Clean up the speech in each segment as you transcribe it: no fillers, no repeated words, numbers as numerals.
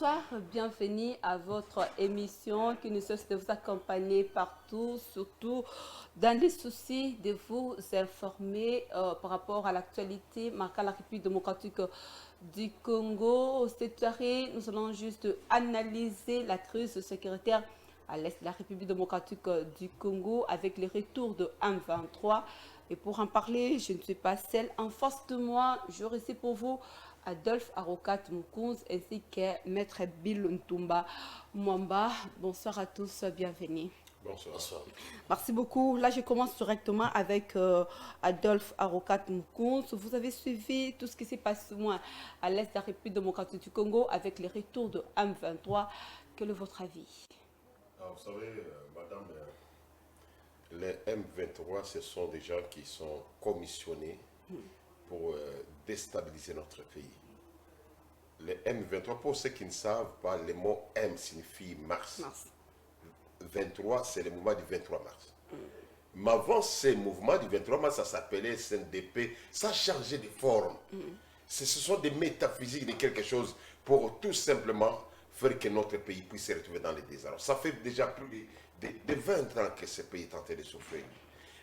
bonsoir, bienvenue à votre émission qui ne cesse de vous accompagner partout, surtout dans les soucis de vous informer par rapport à l'actualité marquant la République démocratique du Congo. Cette soirée, nous allons juste analyser la crise sécuritaire à l'est de la République démocratique du Congo avec le retour de M23. Et pour en parler, je ne suis pas seule. En face de moi, je reçois pour vous Adolphe Arokat Mukunz ainsi que Maître Bill Ntumba Mwamba. Bonsoir à tous, bienvenue. Bonsoir. Merci beaucoup. Là, je commence directement avec Adolphe Arokat Mukunz. Vous avez suivi tout ce qui s'est passé à l'est de la République démocratique du Congo avec le retour de M23. Quel est votre avis? Alors, vous savez, madame, les M23, ce sont des gens qui sont commissionnés pour déstabiliser notre pays. Les M23, pour ceux qui ne savent pas, le mot M signifie mars. 23, c'est le mouvement du 23 mars. Mais avant ces mouvements du 23 mars, ça s'appelait SNDP, ça changeait de forme. Ce sont des métaphysiques de quelque chose pour tout simplement faire que notre pays puisse se retrouver dans les désordres. Ça fait déjà plus de 20 ans que ce pays est en train de souffrir.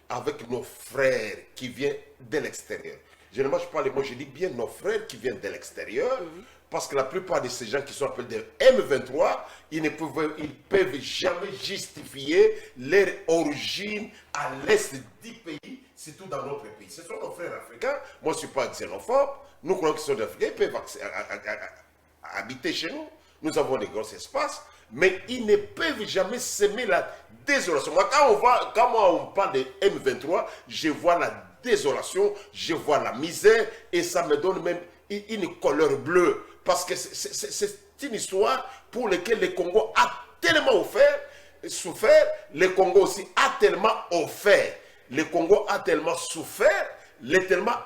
Avec nos frères qui viennent de l'extérieur. Je ne mange pas les mots, je dis bien nos frères qui viennent de l'extérieur, parce que la plupart de ces gens qui sont appelés des M23, ils ne peuvent jamais justifier leur origine à l'est du pays, surtout dans notre pays. Ce sont nos frères africains. Moi, je ne suis pas xénophobe. Nous croyons qu'ils sont africains, ils peuvent habiter chez nous. Nous avons des gros espaces, mais ils ne peuvent jamais semer la désolation. Moi, quand on parle de M23, je vois la désolation, je vois la misère, et ça me donne même une couleur bleue. Parce que c'est une histoire pour laquelle le Congo a tellement souffert, le Congo aussi a tellement offert. Le Congo a tellement souffert,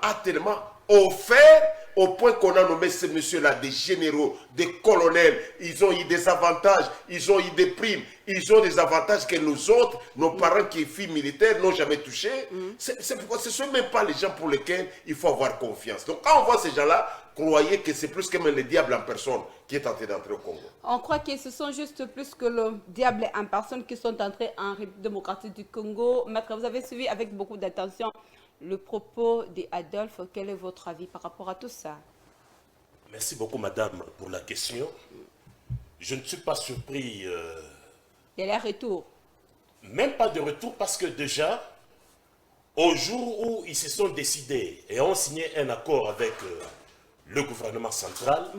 a tellement offert, au point qu'on a nommé ces messieurs-là des généraux, des colonels. Ils ont eu des avantages, ils ont eu des primes, ils ont des avantages que nous autres, nos parents qui sont filles militaires, n'ont jamais touché. C'est pourquoi ce ne sont même pas les gens pour lesquels il faut avoir confiance. Donc quand on voit ces gens-là, croyez que c'est plus que même le diable en personne qui est tenté d'entrer au Congo. On croit que ce sont juste plus que le diable en personne qui sont entrés en République démocratique du Congo. Maître, vous avez suivi avec beaucoup d'attention le propos d'Adolphe. Quel est votre avis par rapport à tout ça? Merci beaucoup, madame, pour la question. Je ne suis pas surpris. Il y a retour. Même pas de retour, parce que déjà, au jour où ils se sont décidés et ont signé un accord avec le gouvernement central,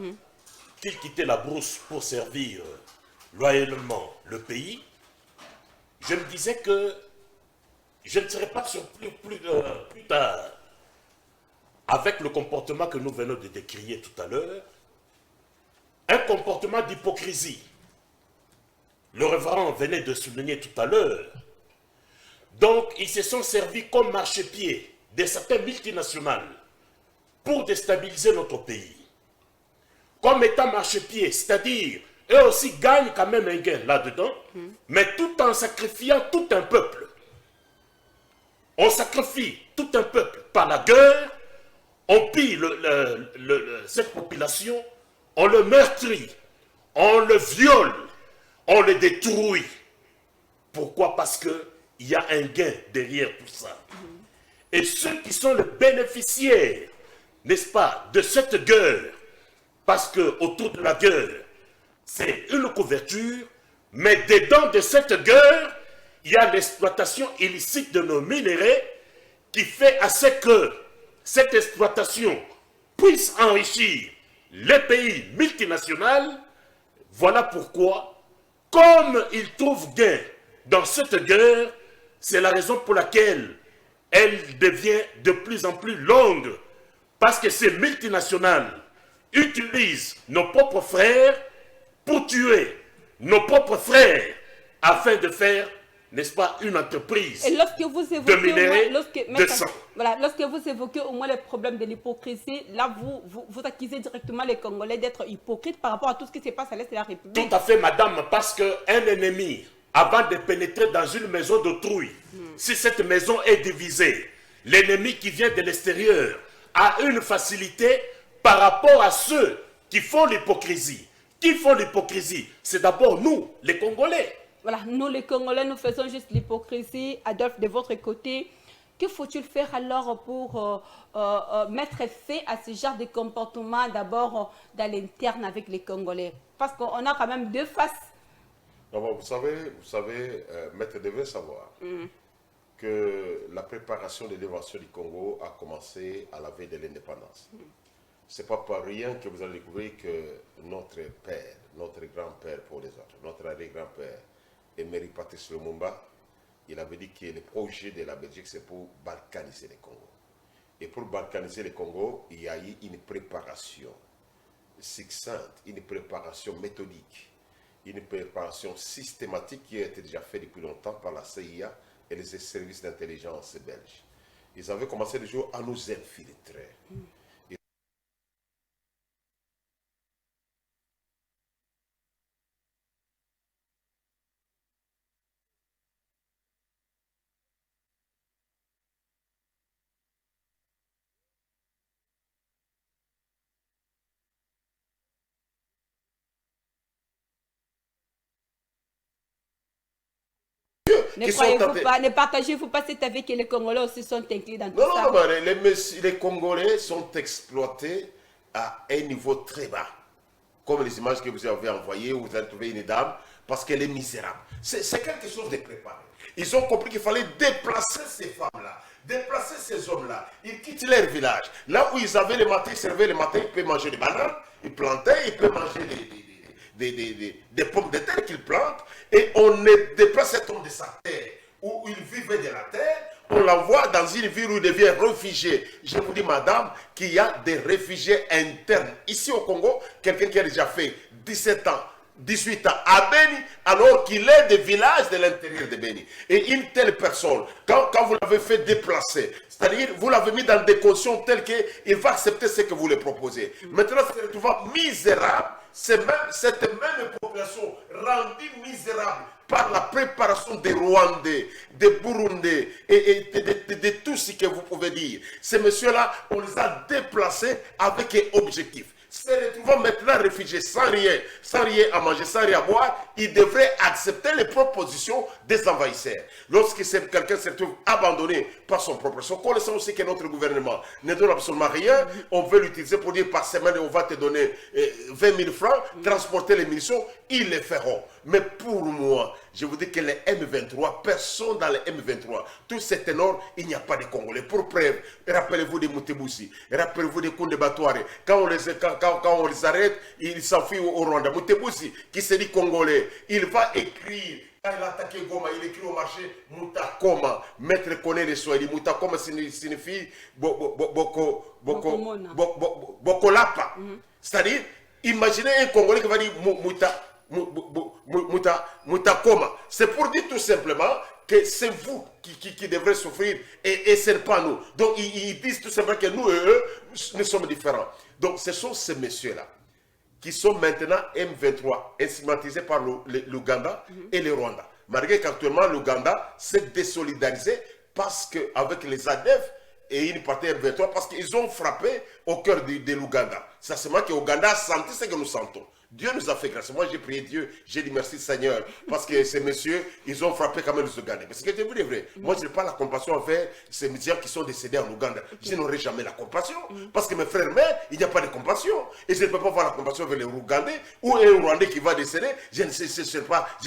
qu'ils quittaient la brousse pour servir loyalement le pays, je me disais que je ne serais pas surpris plus tard, avec le comportement que nous venons de décrire tout à l'heure, un comportement d'hypocrisie. Le révérend venait de souligner tout à l'heure. Donc, ils se sont servis comme marchepieds de certaines multinationales pour déstabiliser notre pays. Comme étant marchepieds, c'est-à-dire, eux aussi gagnent quand même un gain là-dedans, mais tout en sacrifiant tout un peuple. On sacrifie tout un peuple par la guerre, on pille cette population, on le meurtrit, on le viole, on le détruit. Pourquoi? Parce qu'il y a un gain derrière tout ça. Et ceux qui sont les bénéficiaires, n'est-ce pas, de cette guerre, parce que autour de la guerre, c'est une couverture, mais dedans de cette guerre, il y a l'exploitation illicite de nos minéraux qui fait à ce que cette exploitation puisse enrichir les pays multinationaux. Voilà pourquoi, comme ils trouvent gain dans cette guerre, c'est la raison pour laquelle elle devient de plus en plus longue. Parce que ces multinationales utilisent nos propres frères pour tuer nos propres frères afin de faire, n'est-ce pas, une entreprise de minerais de sang. Voilà, lorsque vous évoquez au moins les problèmes de l'hypocrisie, là, vous accusez directement les Congolais d'être hypocrites par rapport à tout ce qui se passe à l'Est de la République. Tout à fait, madame, parce qu'un ennemi, avant de pénétrer dans une maison d'autrui, si cette maison est divisée, l'ennemi qui vient de l'extérieur a une facilité par rapport à ceux qui font l'hypocrisie, Qui font l'hypocrisie? C'est d'abord nous, les Congolais. Voilà, nous les Congolais, nous faisons juste l'hypocrisie. Adolphe, de votre côté, que faut-il faire alors pour mettre fin à ce genre de comportement d'abord dans l'interne avec les Congolais? Parce qu'on a quand même deux faces. Non, vous savez, Maître devait savoir que la préparation de l'évasion du Congo a commencé à la veille de l'indépendance. C'est pas par rien que vous allez découvrir que notre père, notre grand-père pour les autres, notre arrière-grand-père, Emery Patrice Lumumba, il avait dit que le projet de la Belgique, c'est pour balkaniser le Congo. Et pour balkaniser le Congo, il y a eu une préparation succincte, une préparation méthodique, une préparation systématique qui a été déjà faite depuis longtemps par la CIA et les services d'intelligence belges. Ils avaient commencé déjà à nous infiltrer. Ne partagez-vous pas cet avis que les Congolais aussi sont inclus dans tout ça? Non, les Congolais sont exploités à un niveau très bas. Comme les images que vous avez envoyées, où vous avez trouvé une dame, parce qu'elle est misérable. C'est quelque chose de préparé. Ils ont compris qu'il fallait déplacer ces femmes-là, déplacer ces hommes-là. Ils quittent leur village. Là où ils avaient le matin, ils servaient le matin, ils peuvent manger des bananes, ils plantaient, ils peuvent manger des pommes de terre qu'ils plantent, et on déplace cet homme de sa terre, où il vivait de la terre, on l'envoie dans une ville où il devient réfugié. Je vous dis, madame, qu'il y a des réfugiés internes. Ici au Congo, quelqu'un qui a déjà fait 17 ans, 18 ans à Beni, alors qu'il est des villages de l'intérieur de Beni. Et une telle personne, quand vous l'avez fait déplacer, c'est-à-dire vous l'avez mis dans des conditions telles qu'il va accepter ce que vous lui proposez. Maintenant, se retrouvant misérable, cette même population rendue misérable par la préparation des Rwandais, des Burundais et de tout ce que vous pouvez dire. Ces messieurs-là, on les a déplacés avec un objectif. Se retrouvant maintenant réfugiés sans rien à manger, sans rien à boire, ils devraient accepter les propositions des envahisseurs. Lorsque quelqu'un se retrouve abandonné par son propre sang, connaissant aussi que notre gouvernement ne donne absolument rien, on veut l'utiliser pour dire par semaine on va te donner 20 000 francs, transporter les munitions, ils le feront. Mais pour moi, je vous dis que les M23, personne dans les M23, tout c'est ténor, il n'y a pas de Congolais. Pour preuve, rappelez-vous des Moutéboussi, rappelez-vous des Koundé Batouare. Quand on les arrête, ils s'enfuient au Rwanda. Moutéboussi, qui se dit Congolais, il va écrire. Quand il a attaqué Goma, il écrit au marché Moutakoma. Maître connaît les Swahili. Moutakoma signifie Bokolapa. C'est-à-dire, imaginez un Congolais qui va dire Moutakoma. C'est pour dire tout simplement que c'est vous qui devrez souffrir et ce n'est pas nous. Donc ils disent tout simplement que nous et eux, nous sommes différents. Donc ce sont ces messieurs-là qui sont maintenant M23, stigmatisés par l'Ouganda et le Rwanda. Malgré qu'actuellement l'Ouganda s'est désolidarisé parce qu'avec les ADF et une partie M23, parce qu'ils ont frappé au cœur de l'Ouganda. C'est seulement que l'Ouganda a senti ce que nous sentons. Dieu nous a fait grâce. Moi, j'ai prié Dieu, j'ai dit merci Seigneur, parce que ces messieurs, ils ont frappé quand même les Ougandais. Parce que je vous dis vrai, moi, je n'ai pas la compassion envers ces médias qui sont décédés en Ouganda. Je n'aurai jamais la compassion, parce que mes frères et mères, il n'y a pas de compassion. Et je ne peux pas avoir la compassion vers les Ougandais, ou un Rwandais qui va décéder, je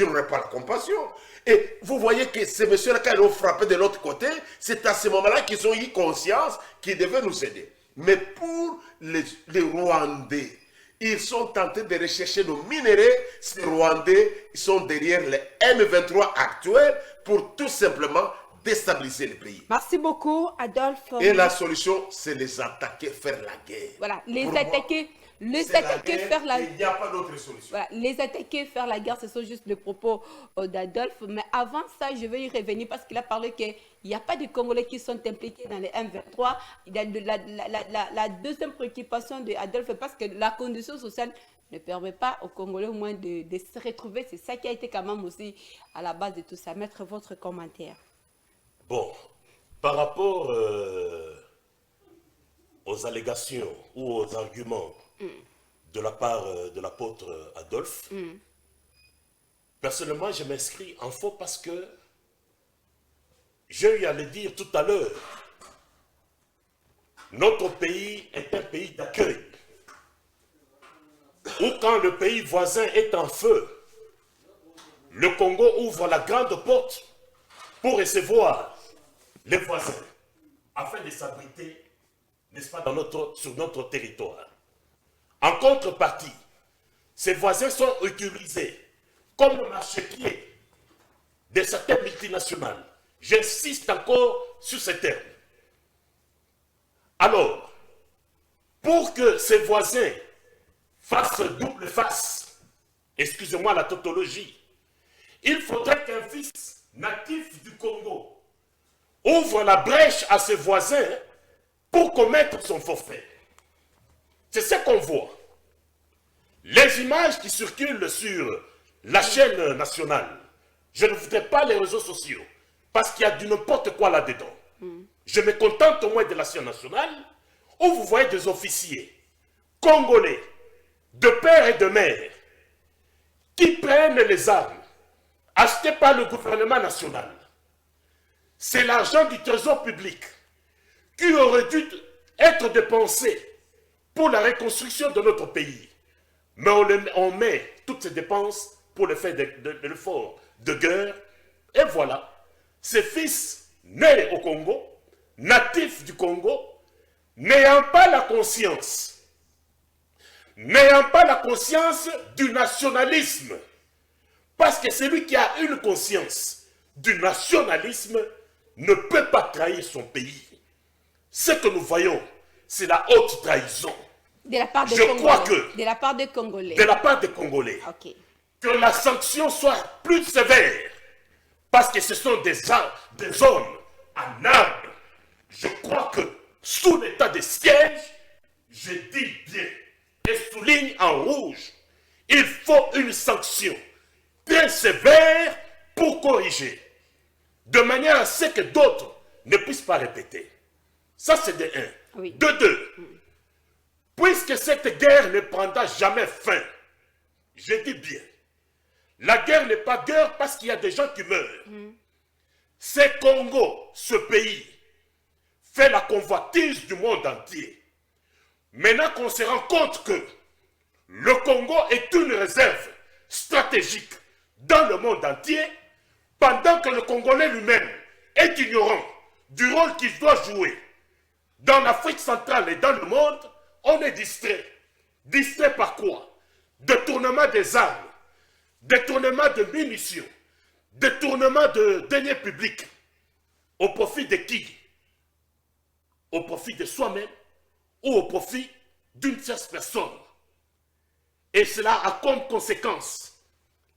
n'aurai pas la compassion. Et vous voyez que ces messieurs-là, quand ils ont frappé de l'autre côté, c'est à ce moment-là qu'ils ont eu conscience qu'ils devaient nous aider. Mais pour les Rwandais, ils sont tentés de rechercher nos minéraux. Ces Rwandais sont derrière les M23 actuels pour tout simplement déstabiliser le pays. Merci beaucoup, Adolphe. Et la solution, c'est les attaquer, faire la guerre. Voilà, les pour attaquer. Moi, les attaquer, faire la guerre. Il n'y a pas d'autre solution. Voilà, les attaquer, faire la guerre, ce sont juste les propos d'Adolphe. Mais avant ça, je vais y revenir parce qu'il a parlé qu'il n'y a pas de Congolais qui sont impliqués dans les M23. Il y a la deuxième préoccupation d'Adolphe, parce que la condition sociale ne permet pas aux Congolais au moins de se retrouver. C'est ça qui a été quand même aussi à la base de tout ça. Mettre votre commentaire. Bon, par rapport aux allégations ou aux arguments de la part de l'apôtre Adolphe. Personnellement, je m'inscris en faux parce que j'ai eu à le dire tout à l'heure. Notre pays est un pays d'accueil. Où quand le pays voisin est en feu, le Congo ouvre la grande porte pour recevoir les voisins, afin de s'abriter, n'est-ce pas, sur notre territoire. En contrepartie, ces voisins sont utilisés comme marchepied de certaines multinationales. J'insiste encore sur ces termes. Alors, pour que ces voisins fassent double face, excusez-moi la tautologie, il faudrait qu'un fils natif du Congo ouvre la brèche à ses voisins pour commettre son forfait. C'est ce qu'on voit. Les images qui circulent sur la chaîne nationale, je ne voudrais pas les réseaux sociaux, parce qu'il y a du n'importe quoi là-dedans. Je me contente au moins de la chaîne nationale, où vous voyez des officiers congolais, de père et de mère, qui prennent les armes achetées par le gouvernement national. C'est l'argent du trésor public qui aurait dû être dépensé pour la reconstruction de notre pays. Mais on met toutes ces dépenses pour le fait de l'effort de guerre. Et voilà, ces fils nés au Congo, natifs du Congo, n'ayant pas la conscience du nationalisme. Parce que celui qui a une conscience du nationalisme ne peut pas trahir son pays. Ce que nous voyons, c'est la haute trahison. De la part des Je Congolais. crois que De la part des Congolais. de la part des Congolais, Ok. que la sanction soit plus sévère, parce que ce sont des hommes en armes. Je crois que sous l'état de siège, je dis bien et souligne en rouge, il faut une sanction très sévère pour corriger, de manière à ce que d'autres ne puissent pas répéter. Ça, c'est de un. Oui. De deux, puisque cette guerre ne prendra jamais fin, je dis bien, la guerre n'est pas guerre parce qu'il y a des gens qui meurent. C'est Congo, ce pays, fait la convoitise du monde entier. Maintenant qu'on se rend compte que le Congo est une réserve stratégique dans le monde entier, pendant que le Congolais lui-même est ignorant du rôle qu'il doit jouer dans l'Afrique centrale et dans le monde, on est distrait. Distrait par quoi? Détournement des armes, détournement de munitions, détournement de deniers publics. Au profit de qui? Au profit de soi-même ou au profit d'une tierce personne. Et cela a comme conséquence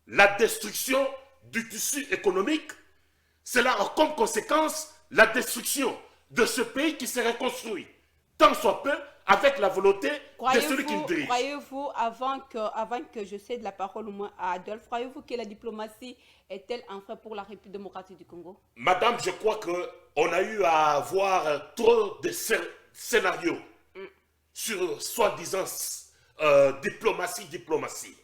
la destruction du tissu économique. Cela a comme conséquence la destruction de ce pays qui s'est reconstruit, tant soit peu avec la volonté de celui qui nous dirige. Croyez-vous, avant que je cède la parole au moins à Adolphe, croyez-vous que la diplomatie est-elle un frein pour la République démocratique du Congo? Madame, je crois qu'on a eu à voir trop de scénarios sur soi-disant diplomatie.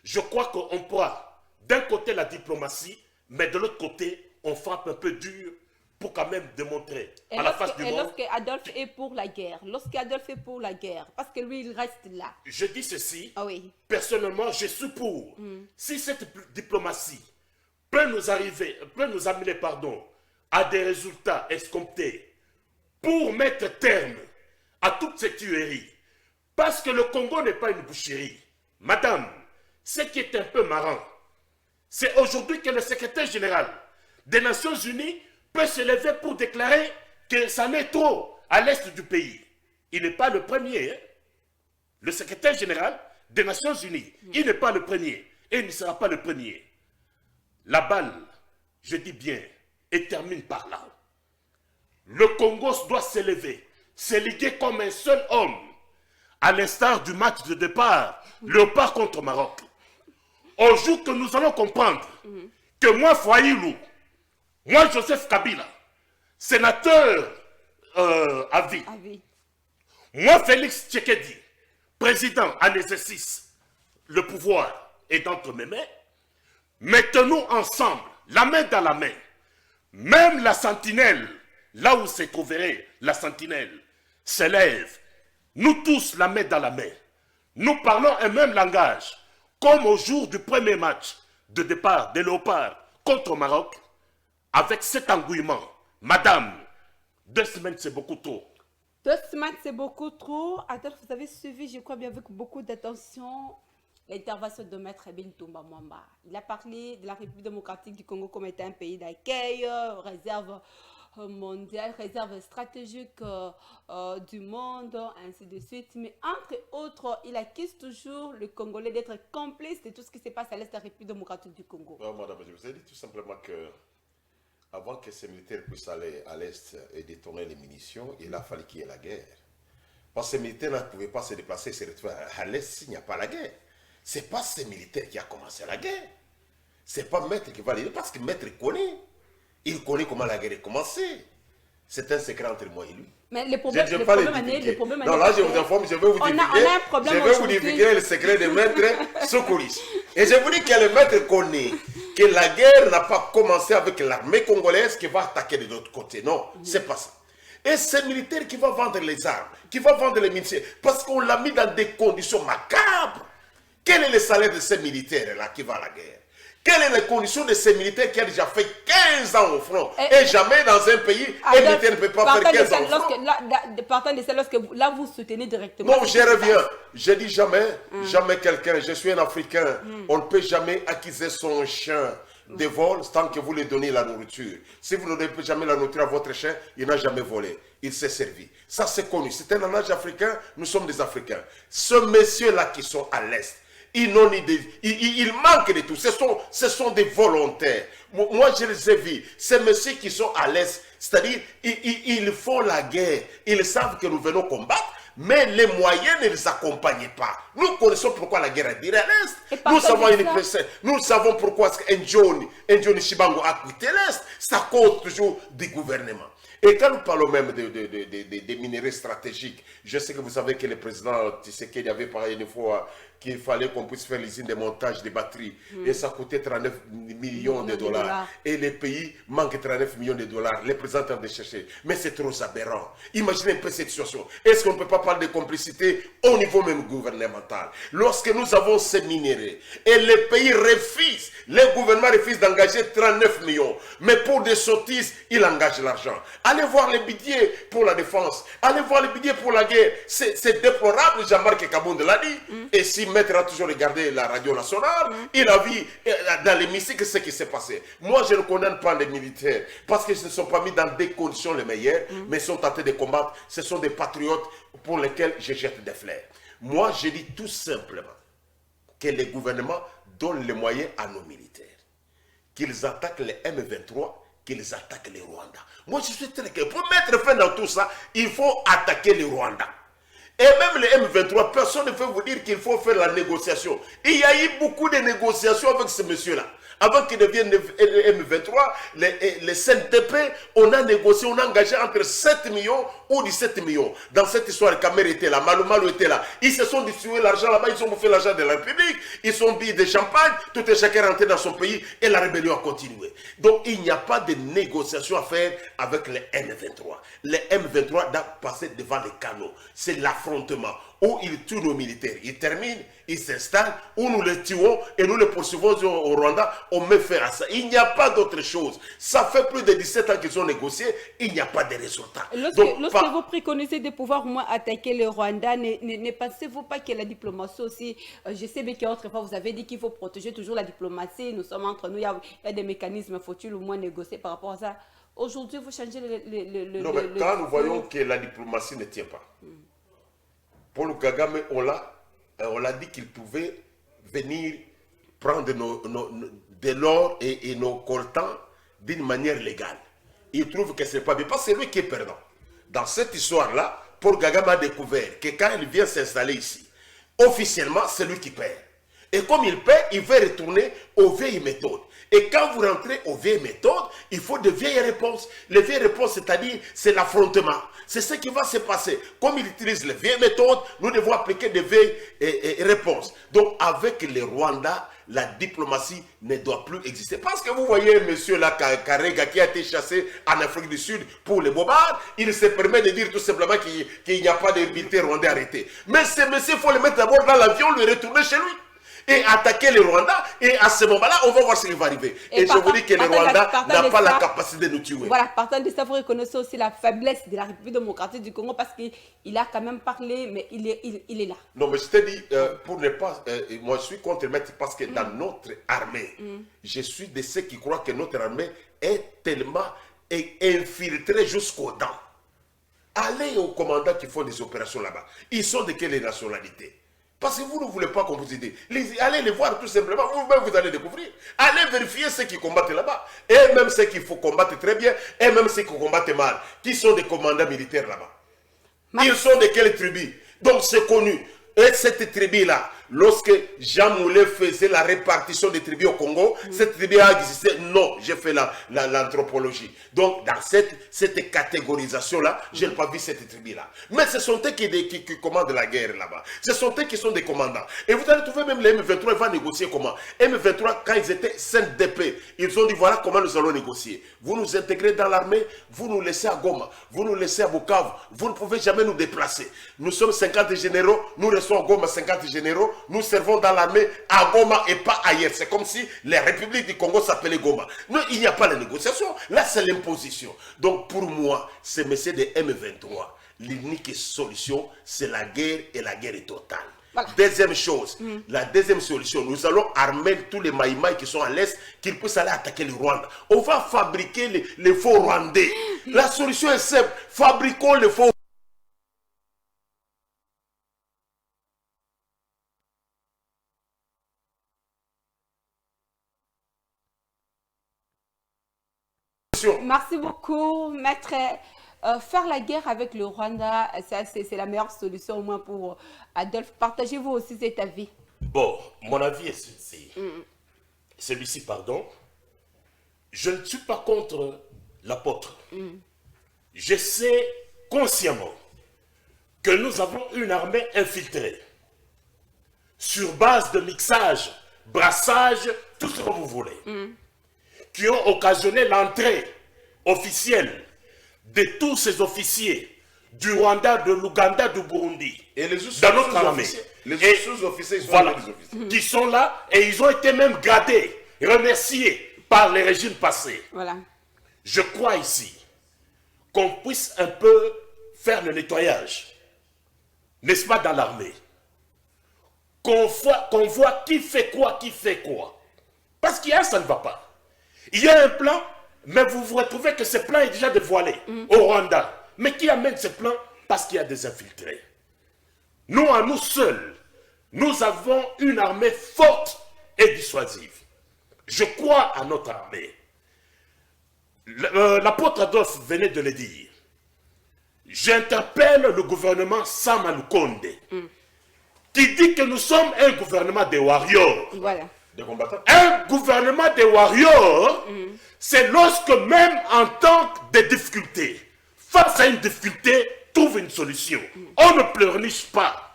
Je crois qu'on pourra, d'un côté la diplomatie, mais de l'autre côté, on frappe un peu dur pour quand même démontrer à la face du monde. Lorsque Adolphe est pour la guerre, parce que lui, il reste là. Je dis ceci, Ah oui. personnellement, je suis pour. Si cette diplomatie peut nous amener, à des résultats escomptés pour mettre terme à toutes ces tueries, parce que le Congo n'est pas une boucherie. Madame, ce qui est un peu marrant, c'est aujourd'hui que le secrétaire général des Nations Unies peut se lever pour déclarer que ça n'est trop à l'est du pays. Il n'est pas le premier. Hein? Le secrétaire général des Nations Unies, il n'est pas le premier. Et il ne sera pas le premier. La balle, je dis bien, et termine par là. Le Congo doit s'élever, s'éliguer comme un seul homme, à l'instar du match de départ, Léopard contre Maroc. Au jour que nous allons comprendre que moi, Fouaïlou, moi, Joseph Kabila, sénateur à vie, moi, Félix Tshisekedi, président en exercice, le pouvoir est entre mes mains. Mettons-nous ensemble, la main dans la main. Même la sentinelle, là où se trouverait la sentinelle, s'élève. Nous tous, la main dans la main. Nous parlons un même langage, comme au jour du premier match de départ des Léopards contre le Maroc, avec cet engouement. Madame, 2 semaines, c'est beaucoup trop. 2 semaines, c'est beaucoup trop. Alors, vous avez suivi, je crois bien, avec beaucoup d'attention, l'intervention de Maître Bintoumba Mwamba. Il a parlé de la République démocratique du Congo comme étant un pays d'accueil, réserve mondiale, réserve stratégique du monde, ainsi de suite. Mais entre autres, il accuse toujours le Congolais d'être complice de tout ce qui se passe à l'est de la République démocratique du Congo. Non, madame, je vous ai dit tout simplement que avant que ces militaires puissent aller à l'est et détourner les munitions, il a fallu qu'il y ait la guerre. Parce que ces militaires ne pouvaient pas se déplacer et se retrouver à l'est s'il n'y a pas la guerre. Ce n'est pas ces militaires qui ont commencé la guerre. Ce n'est pas Maître qui va l'aider, parce que Maître connaît. Il connaît comment la guerre est commencée. C'est un secret entre moi et lui. Mais le problème, le problème non, là, je vous informe, je vais vous divulguer le secret de Maître Soukouris. Et je vous dis que le Maître connaît que la guerre n'a pas commencé avec l'armée congolaise qui va attaquer de l'autre côté. Non, c'est pas ça. Et c'est militaire qui va vendre les armes, qui va vendre les munitions, parce qu'on l'a mis dans des conditions macabres. Quel est le salaire de ces militaires-là qui va à la guerre? Quelles sont les conditions de ces militaires qui ont déjà fait 15 ans au front? Et jamais dans un pays, un militaire ne peut pas faire 15 ans au front. Partant de ça, lorsque là vous soutenez directement... Non, je reviens. Je dis jamais, jamais quelqu'un, je suis un Africain, on ne peut jamais acquiser son chien de vol tant que vous lui donnez la nourriture. Si vous ne donnez jamais la nourriture à votre chien, il n'a jamais volé. Il s'est servi. Ça, c'est connu. C'est un langage africain, nous sommes des Africains. Ce messieurs-là qui sont à l'Est, ils manquent de tout. Ce sont des volontaires. Moi, je les ai vus. Ces messieurs qui sont à l'Est, c'est-à-dire, ils font la guerre. Ils savent que nous venons combattre, mais les moyens ne les accompagnent pas. Nous connaissons pourquoi la guerre a duré à l'Est. Nous savons pourquoi N'Djoni Chibango a quitté l'Est. Ça cause toujours du gouvernement. Et quand nous parlons même des minéraux stratégiques, je sais que vous savez que le président Tshisekedi avait parlé une fois qu'il fallait qu'on puisse faire l'usine de montage des batteries. Et ça coûtait 39 millions de dollars. Et les pays manquent 39 millions de dollars. Les présidents ont de chercher. Mais c'est trop aberrant. Imaginez un peu cette situation. Est-ce qu'on ne peut pas parler de complicité au niveau même gouvernemental? Lorsque nous avons ces minéraux et les pays refusent, les gouvernements refusent d'engager 39 millions. Mais pour des sottises, ils engagent l'argent. Allez voir les budgets pour la défense. Allez voir les budgets pour la guerre. C'est déplorable, Jean-Marc Kabound l'a dit. Et si Maître a toujours regardé la radio nationale, il a vu dans l'hémicycle ce qui s'est passé. Moi, je ne condamne pas les militaires parce qu'ils ne se sont pas mis dans des conditions les meilleures, mais sont tentés de combattre. Ce sont des patriotes pour lesquels je jette des fleurs. Moi, je dis tout simplement que les gouvernements donnent les moyens à nos militaires. Qu'ils attaquent les M23, qu'ils attaquent les Rwandais. Moi, je suis très clair. Pour mettre fin dans tout ça, il faut attaquer les Rwandais. Et même les M23, personne ne peut vous dire qu'il faut faire la négociation. Il y a eu beaucoup de négociations avec ce monsieur-là. Avant qu'il devienne M23, les CNTP, on a négocié, on a engagé entre 7 millions ou 17 millions. Dans cette histoire, Kamer était là, Malo était là. Ils se sont distribués l'argent là-bas, ils ont bouffé l'argent de la République, ils sont bu de champagne, tout est chacun rentré dans son pays et la rébellion a continué. Donc il n'y a pas de négociation à faire avec les M23. Les M23 doivent passer devant les canaux. C'est l'affrontement où ils tuent nos militaires. Ils terminent, ils s'installent, où nous les tuons et nous les poursuivons au Rwanda, on met fin à ça. Il n'y a pas d'autre chose. Ça fait plus de 17 ans qu'ils ont négocié, il n'y a pas de résultat. Lorsque vous préconisez de pouvoir au moins attaquer le Rwanda, ne pensez-vous pas que la diplomatie aussi, je sais bien qu'autrefois vous avez dit qu'il faut protéger toujours la diplomatie, nous sommes entre nous, il y a des mécanismes, faut-il au moins négocier par rapport à ça? Aujourd'hui, vous changez quand nous voyons que la diplomatie ne tient pas, Paul Kagame, on l'a dit qu'il pouvait venir prendre de l'or et nos coltans d'une manière légale. Il trouve que ce n'est pas bien, parce que c'est lui qui est perdant. Dans cette histoire-là, Paul Kagame a découvert que quand il vient s'installer ici, officiellement, c'est lui qui perd. Et comme il paie, il veut retourner aux vieilles méthodes. Et quand vous rentrez aux vieilles méthodes, il faut de vieilles réponses. Les vieilles réponses, c'est-à-dire, c'est l'affrontement. C'est ce qui va se passer. Comme il utilise les vieilles méthodes, nous devons appliquer de vieilles réponses. Donc, avec les Rwandais, la diplomatie ne doit plus exister. Parce que vous voyez monsieur là, Karega, qui a été chassé en Afrique du Sud pour les bobards, il se permet de dire tout simplement qu'il n'y a pas de militaires rwandais arrêtés. Mais ce monsieur, il faut le mettre d'abord dans l'avion, le retourner chez lui. Et attaquer les Rwandais, et à ce moment-là, on va voir ce qui va arriver. Et je vous dis que les Rwandais n'ont pas la capacité de nous tuer. Voilà, partant de ça, vous reconnaissez aussi la faiblesse de la République démocratique du Congo parce qu'il a quand même parlé, mais il est là. Non, mais je te dis, pour ne pas... moi, je suis contre le maître parce que dans notre armée, je suis de ceux qui croient que notre armée est tellement infiltrée jusqu'aux dents. Allez aux commandants qui font des opérations là-bas. Ils sont de quelle nationalité? Parce que vous ne voulez pas qu'on vous aide. Allez les voir tout simplement, vous-même vous allez découvrir. Allez vérifier ceux qui combattent là-bas. Et même ceux qu'il faut combattre très bien, et même ceux qui combattent mal. Qui sont des commandants militaires là-bas? Ils sont de quelle tribu? Donc c'est connu. Et cette tribu-là, lorsque Jean Moulin faisait la répartition des tribus au Congo, cette tribu a existé. Non, j'ai fait l'anthropologie. Donc, dans cette catégorisation-là, je n'ai pas vu cette tribu-là. Mais ce sont eux qui commandent la guerre là-bas. Ce sont eux qui sont des commandants. Et vous allez trouver même les M23, ils vont négocier comment? M23, quand ils étaient 5 d'épée, ils ont dit voilà comment nous allons négocier. Vous nous intégrez dans l'armée, vous nous laissez à Goma, vous nous laissez à Bukavu, vous ne pouvez jamais nous déplacer. Nous sommes 50 généraux, nous restons à Goma 50 généraux, nous servons dans l'armée à Goma et pas ailleurs. C'est comme si les républiques du Congo s'appelaient Goma. Non, il n'y a pas de négociation. Là, c'est l'imposition. Donc, pour moi, ces messieurs de M23, l'unique solution, c'est la guerre et la guerre est totale. Voilà. Deuxième chose, la deuxième solution, nous allons armer tous les Maïmaï qui sont à l'Est, qu'ils puissent aller attaquer le Rwanda. On va fabriquer les faux Rwandais. La solution est simple, fabriquons les faux. Merci beaucoup, maître. Faire la guerre avec le Rwanda, c'est la meilleure solution au moins pour Adolphe. Partagez-vous aussi cet avis? Bon, mon avis est celui-ci. Celui-ci, pardon. Je ne suis pas contre l'apôtre. Je sais consciemment que nous avons une armée infiltrée sur base de mixage, brassage, tout ce que vous voulez, qui ont occasionné l'entrée officielle de tous ces officiers du Rwanda, de l'Ouganda, du Burundi, et les dans notre armée. Les sous-officiers, voilà, qui sont là et ils ont été même gradés, remerciés par les régimes passés. Voilà. Je crois ici qu'on puisse un peu faire le nettoyage, n'est-ce pas, dans l'armée. Qu'on voit qui fait quoi. Parce qu'il y a ça ne va pas. Il y a un plan, mais vous vous retrouvez que ce plan est déjà dévoilé au Rwanda. Mais qui amène ce plan? Parce qu'il y a des infiltrés. Nous, à nous seuls, nous avons une armée forte et dissuasive. Je crois à notre armée. L'apôtre Adolphe venait de le dire. J'interpelle le gouvernement Sama Lukonde, qui dit que nous sommes un gouvernement des warriors. Voilà. Des combattants. Un gouvernement des warriors, c'est lorsque même en temps de difficulté, face à une difficulté, trouve une solution. On ne pleurniche pas.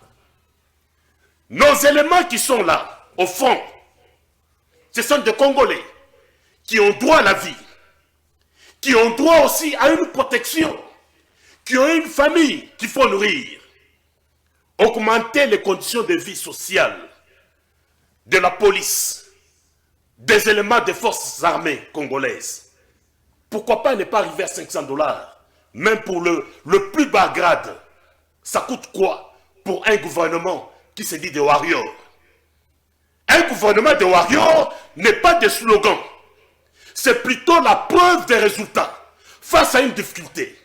Nos éléments qui sont là, au fond, ce sont des Congolais qui ont droit à la vie, qui ont droit aussi à une protection, qui ont une famille qu'il faut nourrir. Augmenter les conditions de vie sociale de la police, des éléments des forces armées congolaises. Pourquoi pas ne pas arriver à 500 $, même pour le plus bas grade? Ça coûte quoi pour un gouvernement qui se dit des warriors? Un gouvernement de warriors n'est pas des slogans. C'est plutôt la preuve des résultats face à une difficulté,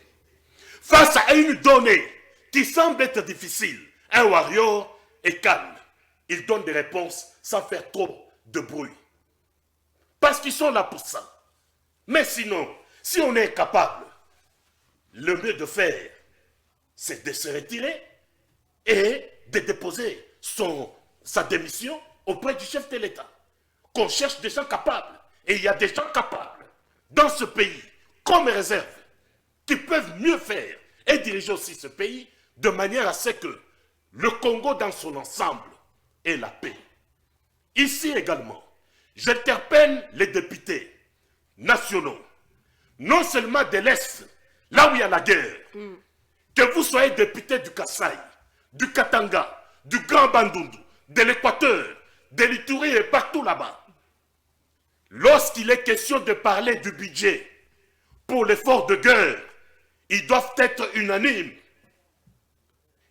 face à une donnée qui semble être difficile. Un warrior est calme. Il donne des réponses sans faire trop de bruit. Parce qu'ils sont là pour ça. Mais sinon, si on est capable, le mieux de faire, c'est de se retirer et de déposer sa démission auprès du chef de l'État, qu'on cherche des gens capables. Et il y a des gens capables dans ce pays, comme réserve, qui peuvent mieux faire et diriger aussi ce pays de manière à ce que le Congo dans son ensemble ait la paix. Ici également, j'interpelle les députés nationaux, non seulement de l'Est, là où il y a la guerre, que vous soyez député du Kasaï, du Katanga, du Grand Bandundu, de l'Équateur, de l'Ituri et partout là-bas. Lorsqu'il est question de parler du budget pour l'effort de guerre, ils doivent être unanimes.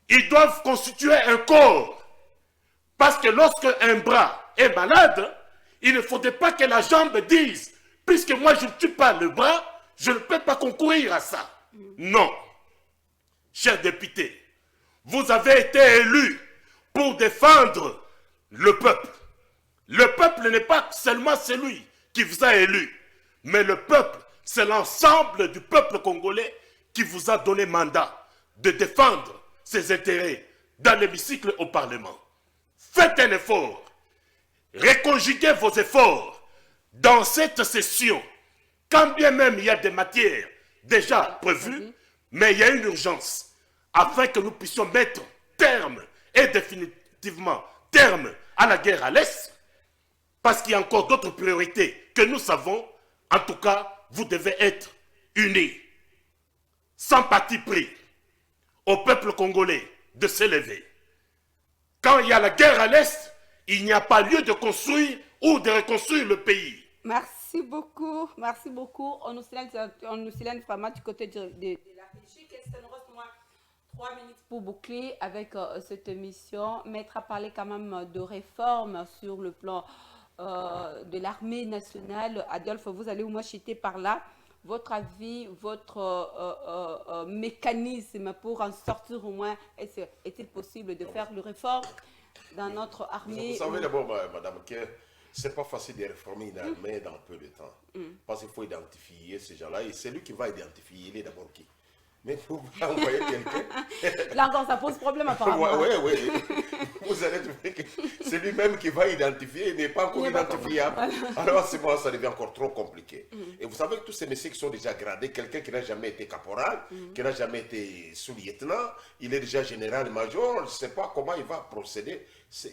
Ils doivent constituer un corps. Parce que lorsque un bras est malade, il ne faudrait pas que la jambe dise, puisque moi je ne tue pas le bras, je ne peux pas concourir à ça. Non. Chers députés, vous avez été élus pour défendre le peuple. Le peuple n'est pas seulement celui qui vous a élu, mais le peuple, c'est l'ensemble du peuple congolais qui vous a donné mandat de défendre ses intérêts dans l'hémicycle au Parlement. Faites un effort. Reconjuguez vos efforts dans cette session. Quand bien même il y a des matières déjà prévues, mais il y a une urgence afin que nous puissions mettre terme et définitivement terme à la guerre à l'Est, parce qu'il y a encore d'autres priorités que nous savons. En tout cas, vous devez être unis, sans parti pris, au peuple congolais de s'élever. Quand il y a la guerre à l'Est, il n'y a pas lieu de construire ou de reconstruire le pays. Merci beaucoup, merci beaucoup. On nous silence vraiment du côté de la Belgique. Et ça nous reste moins 3 minutes pour boucler avec cette émission. Maître a parlé quand même de réformes sur le plan de l'armée nationale. Adolphe, vous allez au moins chuter par là. Votre avis, votre mécanisme pour en sortir au moins, est-il possible de faire le réforme dans notre armée? Vous savez d'abord, madame, que ce n'est pas facile de réformer une armée dans peu de temps. Parce qu'il faut identifier ces gens-là. Et c'est lui qui va identifier, il est d'abord qui. Mais pour envoyer quelqu'un... Là encore, ça pose problème apparemment. Oui. Vous allez trouver que c'est lui-même qui va identifier, il n'est pas encore identifiable. Alors à ce moment, ça devient encore trop compliqué. Et vous savez que tous ces messieurs qui sont déjà gradés, quelqu'un qui n'a jamais été caporal, qui n'a jamais été sous-lieutenant, il est déjà général-major, je ne sais pas comment il va procéder. C'est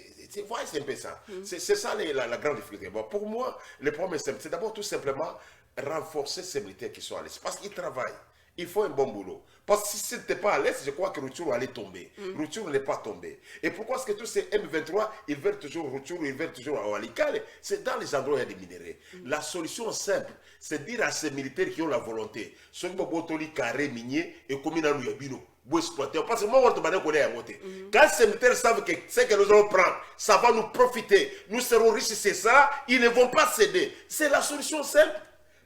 un peu ça. C'est ça la grande difficulté. Bon, pour moi, le problème est simple. C'est d'abord tout simplement renforcer ces militaires qui sont à l'Est. Parce qu'ils travaillent. Il faut un bon boulot. Parce que si ce n'était pas à l'Est, je crois que Rutshuru allait tomber. Rutshuru n'est pas tombé. Et pourquoi est-ce que tous ces M23, ils veulent toujours Rutshuru, ils veulent toujours à Walikale? C'est dans les endroits où il y a des minéraux. La solution simple, c'est de dire à ces militaires qui ont la volonté, ceux qui ont carré minier et comme ils ont vous exploiter. Parce que moi, on connaît à voter. Quand ces militaires savent que ce que nous allons prendre, ça va nous profiter, nous serons riches, c'est ça, ils ne vont pas céder. C'est la solution simple.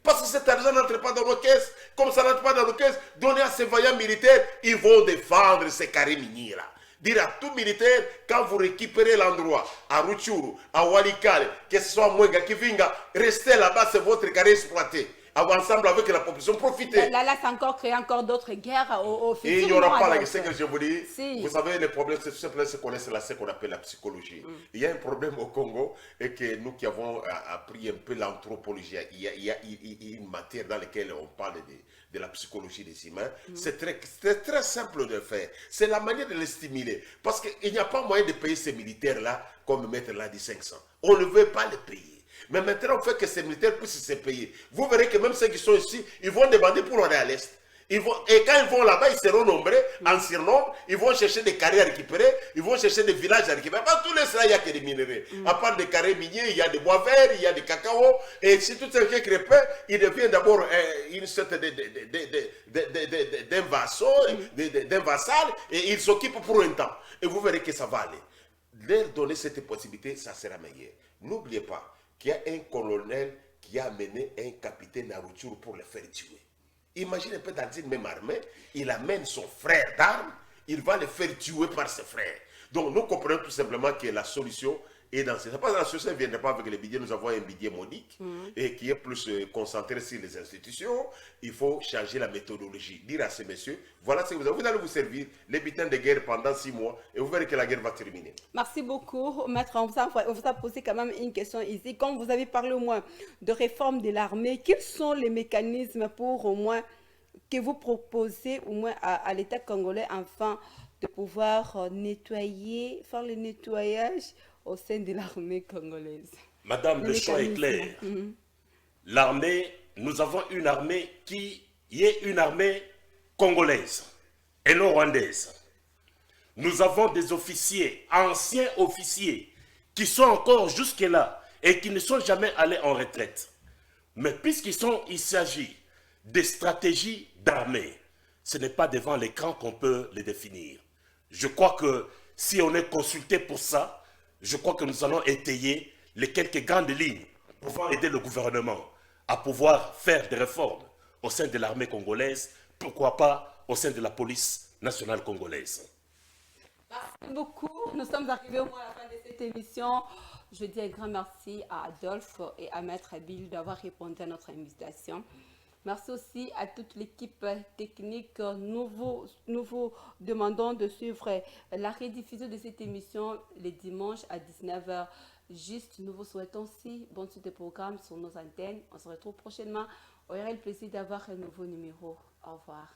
Parce que cet argent n'entre pas dans nos caisses. Comme ça n'entre pas dans nos caisses, donner à ces vaillants militaires, ils vont défendre ces carrés miniers-là. Dire à tout militaire, quand vous récupérez l'endroit, à Rutshuru, à Walikale, que ce soit à Mwenga, Kivinga, restez là-bas, c'est votre carré exploité. Ensemble avec la population, profitez. Là, c'est encore créé encore d'autres guerres au futur. Et il n'y aura pas la question que je vous dis. Si. Vous savez, le problème, c'est tout simplement ce qu'on appelle la psychologie. Il y a un problème au Congo et que nous qui avons appris un peu l'anthropologie, il y a une matière dans laquelle on parle de la psychologie des humains. C'est très simple de faire. C'est la manière de les stimuler. Parce qu'il n'y a pas moyen de payer ces militaires-là comme Maître l'a dit 500. On ne veut pas les payer. Mais maintenant, on fait que ces militaires puissent se payer. Vous verrez que même ceux qui sont ici, ils vont demander pour aller à l'Est. Et quand ils vont là-bas, ils seront nombreux, en surnombre. Ils vont chercher des carrés à récupérer. Ils vont chercher des villages à récupérer. Dans tous les cas, il n'y a que des minéraux. À part des carrés miniers, il y a des bois verts, il y a des cacao. Et si tout ce qui est crépin, il devient d'abord une sorte d'un vassal. Et il s'occupe pour un temps. Et vous verrez que ça va aller. Leur donner cette possibilité, ça sera meilleur. N'oubliez pas qu'il y a un colonel qui a amené un capitaine à Rutshuru pour le faire tuer. Imagine un peu dans une même armée, il amène son frère d'armes, il va le faire tuer par ses frères. Donc nous comprenons tout simplement que la solution Et dans ce pas dans ce sens, ne viendrait pas avec les billets. Nous avons un billet modique et qui est plus concentré sur les institutions. Il faut changer la méthodologie. Dire à ces messieurs, voilà ce que vous allez vous servir les bulletins de guerre pendant 6 mois et vous verrez que la guerre va terminer. Merci beaucoup, Maître. On vous a posé quand même une question ici. Comme vous avez parlé au moins de réforme de l'armée, quels sont les mécanismes pour au moins que vous proposez au moins à l'État congolais afin de pouvoir nettoyer, faire le nettoyage au sein de l'armée congolaise? Madame, le choix est clair. L'armée, nous avons une armée qui est une armée congolaise et non rwandaise. Nous avons des officiers, anciens officiers, qui sont encore jusque-là et qui ne sont jamais allés en retraite. Mais puisqu'il s'agit des stratégies d'armée, ce n'est pas devant l'écran qu'on peut les définir. Je crois que si on est consulté pour ça, je crois que nous allons étayer les quelques grandes lignes pour pouvoir aider le gouvernement à pouvoir faire des réformes au sein de l'armée congolaise, pourquoi pas au sein de la police nationale congolaise. Merci beaucoup. Nous sommes arrivés au moins à la fin de cette émission. Je dis un grand merci à Adolphe et à Maître Bill d'avoir répondu à notre invitation. Merci aussi à toute l'équipe technique. Nous vous demandons de suivre la rediffusion de cette émission les dimanches à 19 h. Juste, nous vous souhaitons aussi bonne suite de programme sur nos antennes. On se retrouve prochainement. On aura le plaisir d'avoir un nouveau numéro. Au revoir.